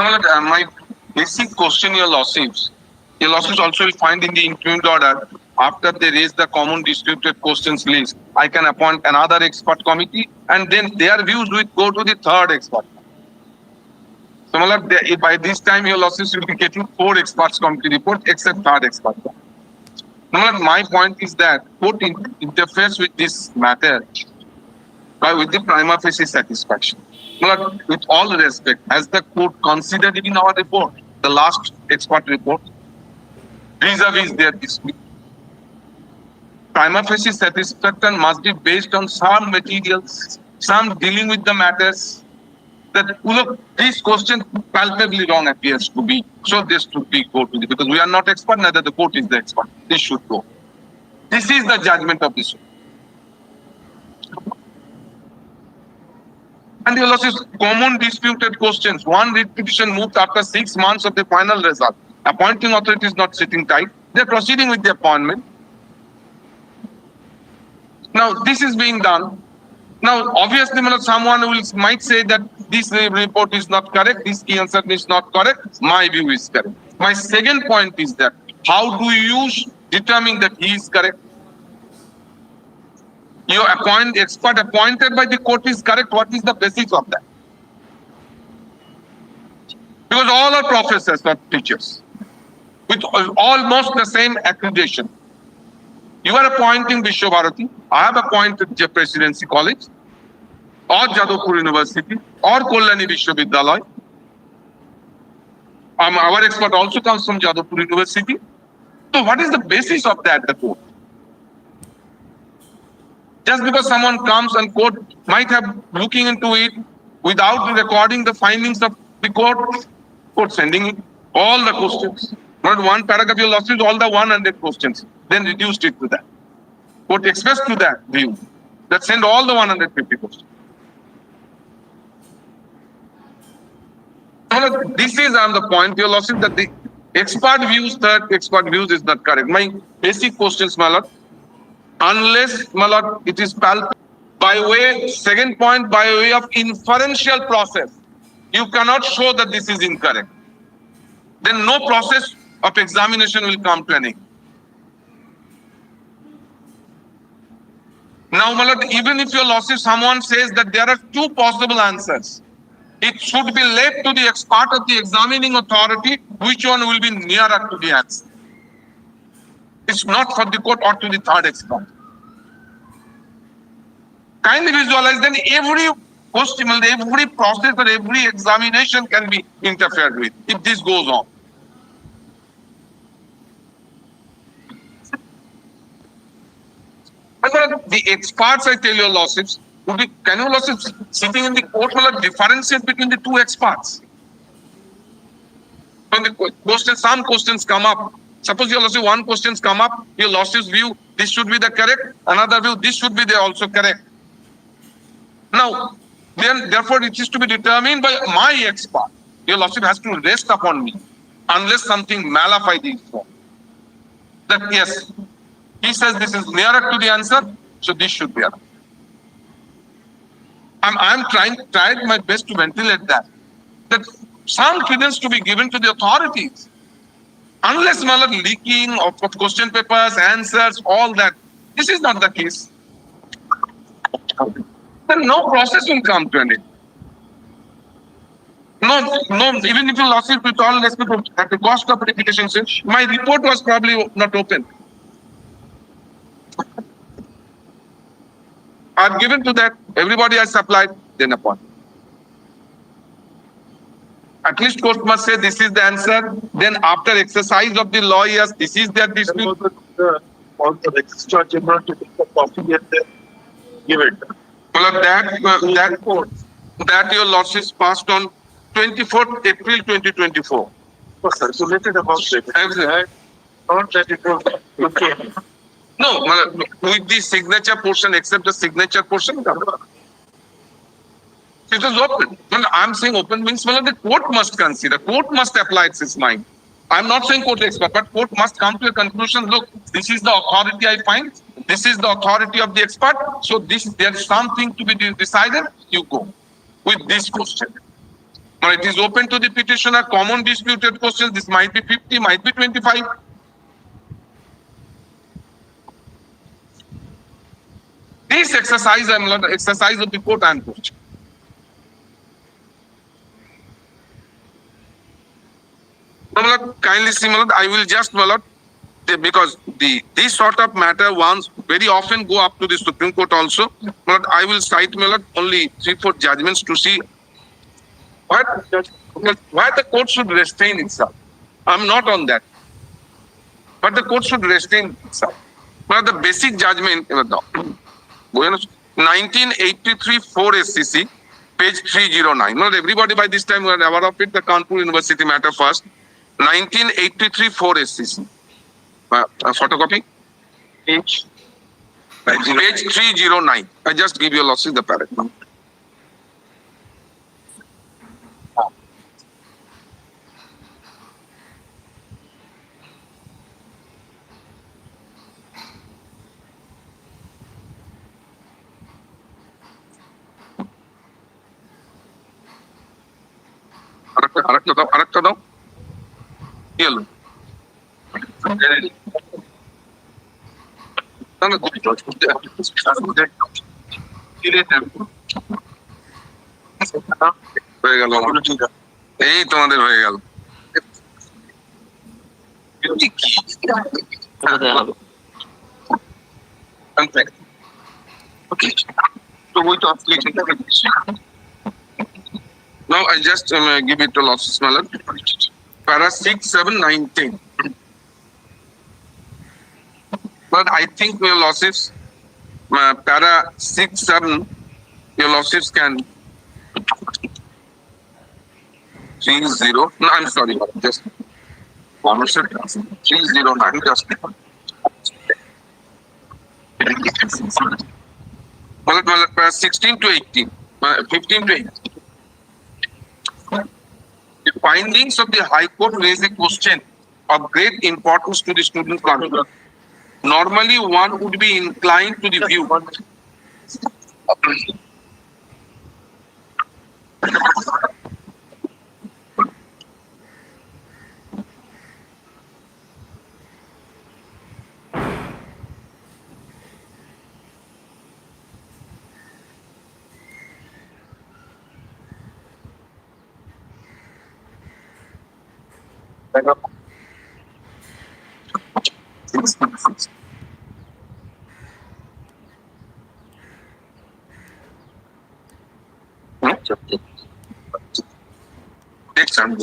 My basic question, your lawsuits also will find in the increment order, after they raise the common disputed questions list, I can appoint another expert committee, and then their views will go to the third expert. So by this time your lawsuits will be getting 4 experts committee report except third expert. My point is that court interferes with this matter with the prima facie satisfaction. With all respect, has the court considered in our report, the last expert report, vis-a-vis their dispute? Prima facie satisfaction must be based on some materials, some dealing with the matters that this question palpably wrong appears to be. So this should be go to the, because we are not expert, neither the court is the expert. This should go. This is the judgment of this. And the losses, common disputed questions. One writ petition moved after 6 months of the final result. Appointing authority is not sitting tight. They're proceeding with the appointment. Now, this is being done. Now, obviously, someone might say that this report is not correct, this key answer is not correct. My view is correct. My second point is that how do you determine that he is correct? Your expert appointed by the court is correct. What is the basis of that? Because all are professors, not teachers, with almost the same accreditation. You are appointing Vishwabharati. I have appointed Presidency College, or Jadavpur University, or Kollani Vishwavidyalaya. Our expert also comes from Jadavpur University. So what is the basis of that, the court? Just because someone comes and court might have looking into it without recording the findings of the court sending all the questions. Not one paragraph, you lost it, all the 100 questions, then reduced it to that. Court expressed to that view, that send all the 150 questions. So this is the point, your lawsuit, that the expert views, third expert views is not correct. My basic questions, my lord, unless, my lord, it is palpable by way, second point, by way of inferential process, you cannot show that this is incorrect. Then no process of examination will come to an end. Now, my lord, even if your lawsuit, someone says that there are 2 possible answers, it should be left to the expert of the examining authority which one will be nearer to the answer. It's not for the court or to the third expert. Kindly visualize, then every question, every process or every examination can be interfered with if this goes on. The experts, I tell you, lawsuits, would be, can you lawsuits sitting in the court will differentiate between the 2 experts? When the question, some questions come up, suppose your lawsuit, one questions come up, your lawsuit's view, this should be the correct, another view, this should be the also correct. Now, then therefore it is to be determined by my expert. Your lawsuit has to rest upon me, unless something malafide the form. That yes, he says this is nearer to the answer, so this should be enough. I'm tried my best to ventilate that some credence to be given to the authorities. Unless leaking of question papers, answers, all that, this is not the case. Then no process will come to an end. No, even if you lost it with all respect at the cost of repetition, my report was probably not open. I've given to that, everybody has supplied, then upon. At least court must say this is the answer, then after exercise of the lawyers, this is their dispute. On the registrar general to take a copy and then give it. Well, that your lordship passed on 24th April 2024. Oh, sir, so let it about it. Not that it was okay. No, with the signature portion, except the signature portion, it is open. I'm saying open means the court must consider, court must apply its mind. I'm not saying court expert, but court must come to a conclusion. Look, this is the authority I find. This is the authority of the expert. So there's something to be decided. You go with this question. Now it is open to the petitioner. Common disputed questions. This might be 50, might be 25. This exercise, I am not exercise of the court I am teaching. Kindly see, I will just, because this sort of matter ones very often go up to the Supreme Court also. But I will cite only 3-4 judgments to see why the court should restrain itself. I'm not on that, but the court should restrain itself. But the basic judgment, 1983 4 SCC, page 309. Not everybody by this time were aware of it. The Kanpur University matter first. 1983 4 SCC. Photocopy? Page 309. I just give you losses the paragraph. আরেকটা দাও কি হলো হয়ে গেল এই তোমাদের হয়ে গেল Now I just give it to losses, Malan. Para 6, 7, 9, 10. But I think your losses, para 6, 7, your losses can 3, 0. No, I'm sorry, just 3, 0, 9, just. Para 16 to 18, 15 to 18. The findings of the High Court raise a question of great importance to the student conduct. Normally, one would be inclined to the view. Next time.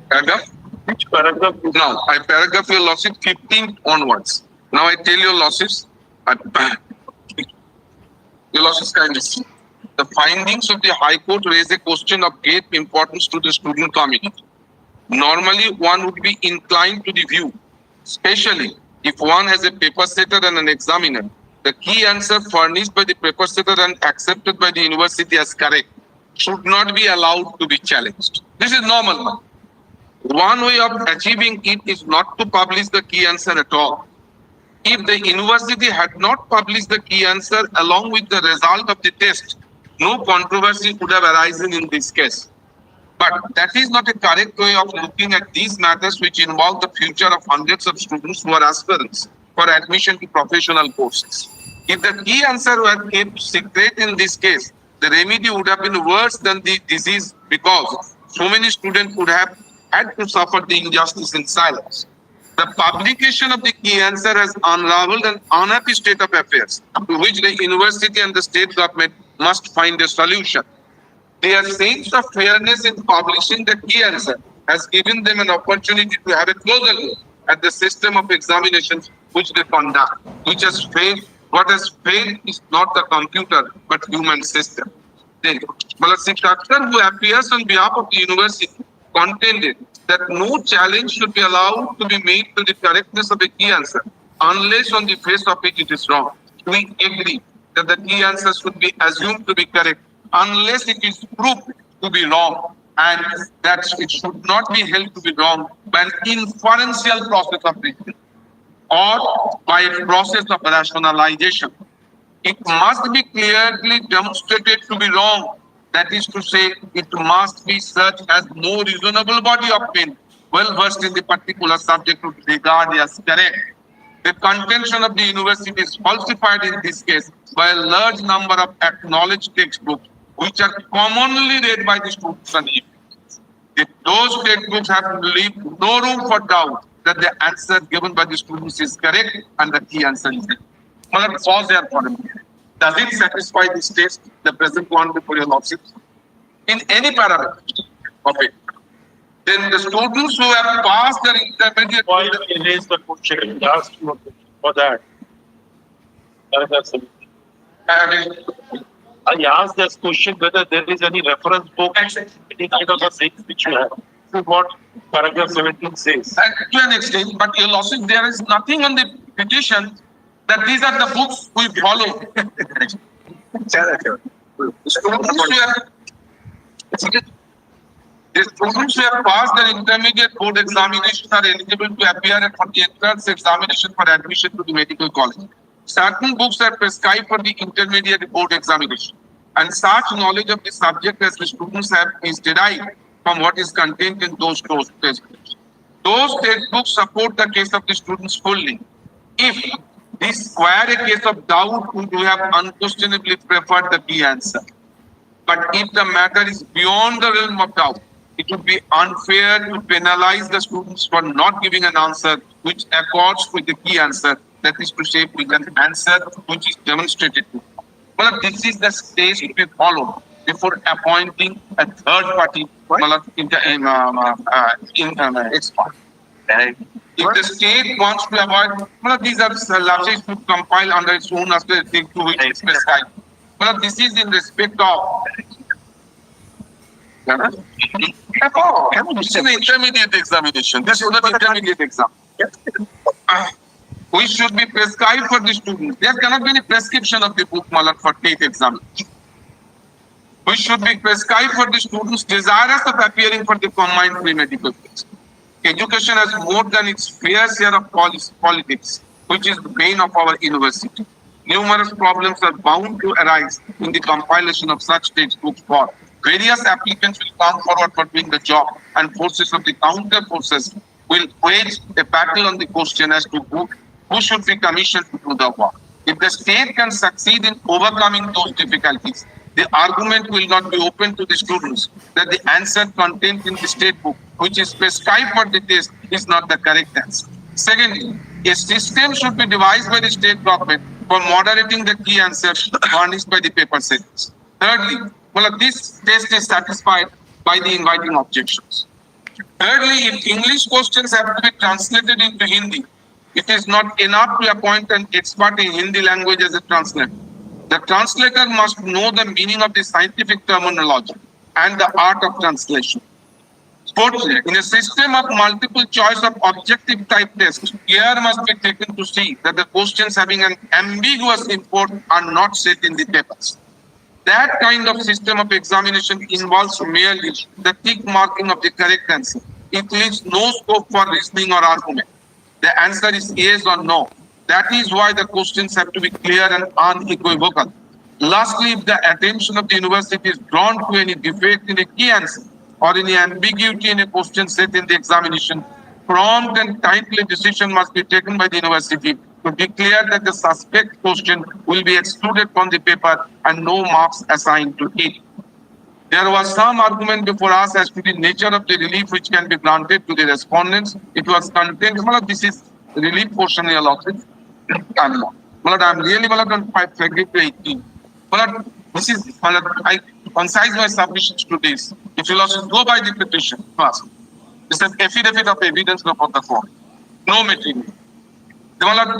Paragraph? Which paragraph? Now, I paragraph your lordship 15 onwards. Now I tell your lordships, your lordships kindly see. The findings of the High Court raise a question of great importance to the student community. Normally, one would be inclined to the view, especially if one has a paper setter and an examiner. The key answer furnished by the paper setter and accepted by the university as correct should not be allowed to be challenged. This is normal. One way of achieving it is not to publish the key answer at all. If the university had not published the key answer along with the result of the test, no controversy would have arisen in this case. But that is not a correct way of looking at these matters which involve the future of hundreds of students who are aspirants for admission to professional courses. If the key answer were kept secret in this case, the remedy would have been worse than the disease because so many students would have had to suffer the injustice in silence. The publication of the key answer has unraveled an unhappy state of affairs to which the university and the state government must find a solution. Their sense of fairness in publishing the key answer has given them an opportunity to have a closer look at the system of examinations which they conduct, which has failed. What has failed is not the computer, but human system. Then, Malasi Thakkar, who appears on behalf of the university, contended that no challenge should be allowed to be made to the correctness of a key answer unless on the face of it is wrong. We agree that the key answer should be assumed to be correct unless it is proved to be wrong, and that it should not be held to be wrong by an inferential process of reasoning or by a process of rationalization. It must be clearly demonstrated to be wrong. That is to say, it must be such as no reasonable body of men well versed in the particular subject to regard as correct. The contention of the university is falsified in this case by a large number of acknowledged textbooks which are commonly read by the students and youth. If those textbooks have leave no room for doubt that the answer given by the students is correct and the key answer is correct. Well, let's pause there for a minute. Does it satisfy this test, the present one before your lordships? In any parameter of it, then the students who have passed their intermediate. Why you raise the question? I asked you for that. I asked this question whether there is any reference book, any kind of a thing which you have. This is what paragraph 17 says. To an extent, but your lordship, there is nothing on the petition that these are the books we follow. The students who have passed their intermediate board examination are eligible to appear for the entrance examination for admission to the medical college. Certain books are prescribed for the intermediate board examination, and such knowledge of the subject as the students have is derived from what is contained in those textbooks. Those textbooks support the case of the students fully. If this were a case of doubt, we would have unquestionably preferred the key answer. But if the matter is beyond the realm of doubt, it would be unfair to penalize the students for not giving an answer which accords with the key answer. That is to say, with an answer which is demonstrated to. Well, this is the stage to be followed before appointing a third party expert. If the state wants to avoid, well, these are subjects to compile under its own aspect to which it's prescribed. Well, this is in respect of. This is the intermediate examination. This is not intermediate exam. We should be prescribed for the students. There cannot be any prescription of the book Malat for TET examination. We should be prescribed for the students desirous of appearing for the combined pre-medical course. Education has more than its fair share of politics, which is the bane of our university. Numerous problems are bound to arise in the compilation of such textbooks for various applicants will come forward for doing the job, and forces of the counter forces will wage a battle on the question as to who should be commissioned to do the work. If the state can succeed in overcoming those difficulties, the argument will not be open to the students that the answer contained in the state book, which is prescribed for the test, is not the correct answer. Secondly, A system should be devised by the state government for moderating the key answers furnished by the paper settings. Thirdly, well, this test is satisfied by the inviting objections. Thirdly, if English questions have to be translated into Hindi, it is not enough to appoint an expert in Hindi language as a translator. The translator must know the meaning of the scientific terminology and the art of translation. Fourthly, in a system of multiple choice of objective type tests, care must be taken to see that the questions having an ambiguous import are not set in the papers. That kind of system of examination involves merely the tick marking of the correct answer. It leaves no scope for reasoning or argument. The answer is yes or no. That is why the questions have to be clear and unequivocal. Lastly, if the attention of the university is drawn to any defect in a key answer or any ambiguity in a question set in the examination, prompt and timely decision must be taken by the university to declare that the suspect question will be excluded from the paper and no marks assigned to it. There was some argument before us as to the nature of the relief which can be granted to the respondents. It was contained. This is relief portion here, losses. I'm really on 5 this is I concise my submissions to this. If you also go by the petition first, it's an affidavit of evidence before the court. No material.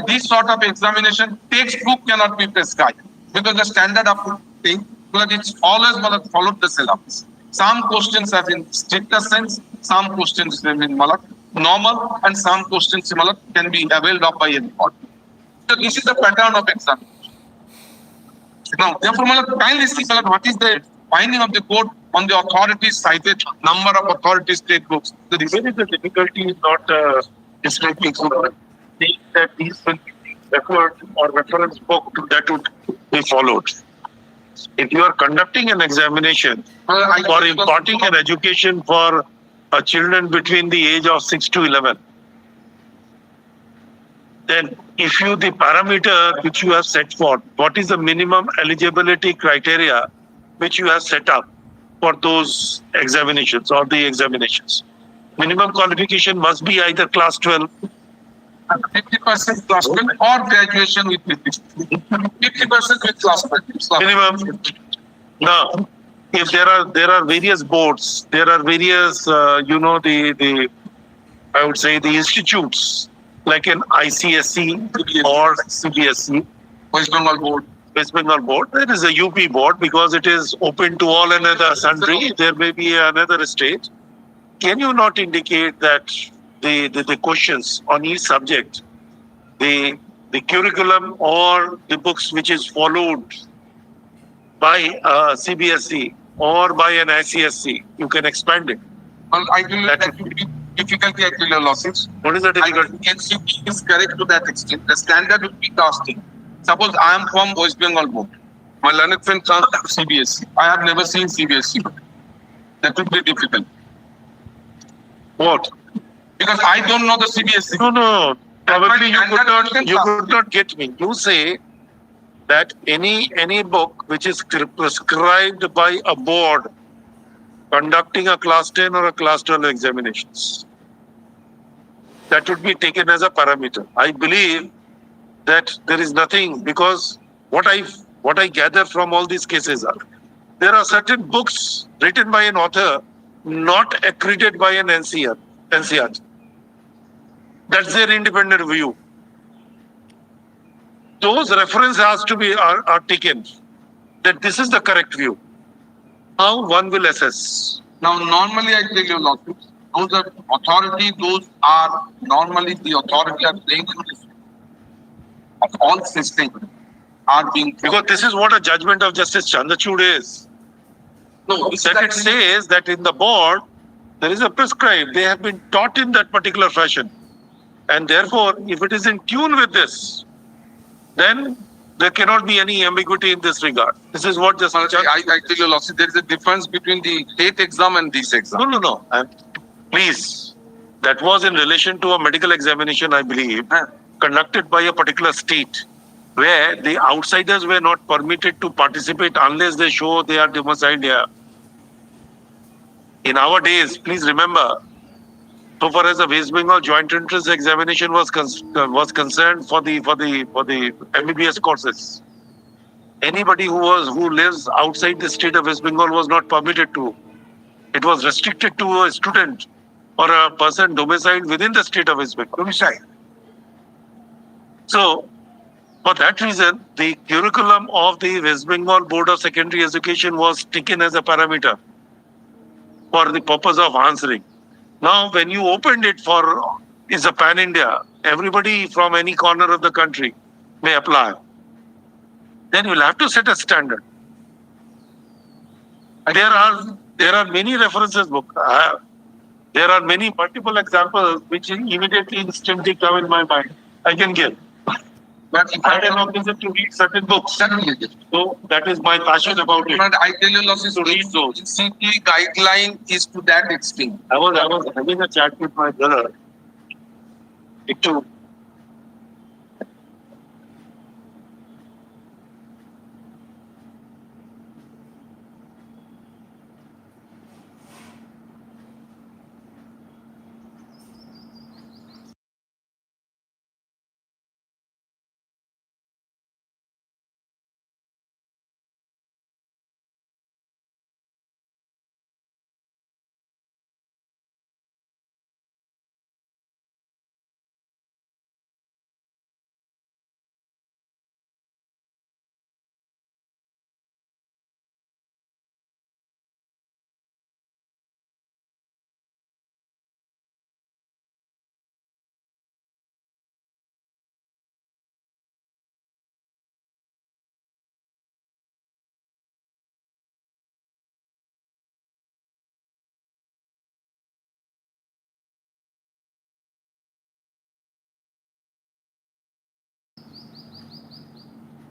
This sort of examination textbook cannot be prescribed because the standard of thing, it's always followed the syllabus. Some questions have in stricter sense, some questions have in normal, and some questions can be availed of by any court. So this is the pattern of examination. Now, therefore, kindly see what is the finding of the court on the authorities cited, number of authorities state books. The difficulty is not describing that these will be referred or reference book that would be followed. If you are conducting an examination or imparting an education for children between the age of 6 to 11, then if you the parameter which you have set forth, what is the minimum eligibility criteria which you have set up for those examinations or the examinations? Minimum qualification must be either class 12, 50% class 12 or graduation with 50% with class 12. Minimum. Now, if there are various boards, there are various the I would say the institutes like an ICSC or CBSC, West Bengal board. West Bengal board. There is a UP board because it is open to all another country. There may be another state. Can you not indicate that the questions on each subject, the curriculum or the books which is followed by CBSC or by an ICSC, you can expand it? Well, I believe that would be difficulty at your losses. What is the difficulty? NCP is correct to that extent. The standard would be casting. Suppose I am from West Bengal board. My learned friend comes to CBSC. I have never seen CBSC. That would be difficult. What? Because I don't know the CBSC. No. Probably you could not get me. You say that any book which is prescribed by a board conducting a class 10 or a class 12 examinations, that would be taken as a parameter. I believe that there is nothing, because what I gather from all these cases are there are certain books written by an author not accredited by an NCERT. That's their independent view. Those references has to be are taken that this is the correct view. How one will assess? Now, normally I tell you, lawsuits, those are authority, those are normally the authority are playing in this of all systems are being. Because this is what a judgment of Justice Chandrachud is. No, that it says that in the board there is a prescribed, they have been taught in that particular fashion. And therefore, if it is in tune with this, then there cannot be any ambiguity in this regard. This is what just... I tell you, Lossi, there is a difference between the state exam and this exam. No. Please, that was in relation to a medical examination, I believe, conducted by a particular state, where the outsiders were not permitted to participate unless they show they are domiciled here. In our days, please remember so far as the West Bengal joint entrance examination was concerned for the MBBS courses. Anybody who lives outside the state of West Bengal was not permitted to. It was restricted to a student or a person domiciled within the state of West Bengal. So, for that reason, the curriculum of the West Bengal Board of Secondary Education was taken as a parameter for the purpose of answering. Now, when you opened it for is a pan India, everybody from any corner of the country may apply. Then you'll have to set a standard. There are many references book. There are many multiple examples which immediately instantly come in my mind. I can give. But if I have occasion to read certain books. So that is my passion about it. But I tell you, losses To read those. CT guideline is to that extent. I was having a chat with my brother to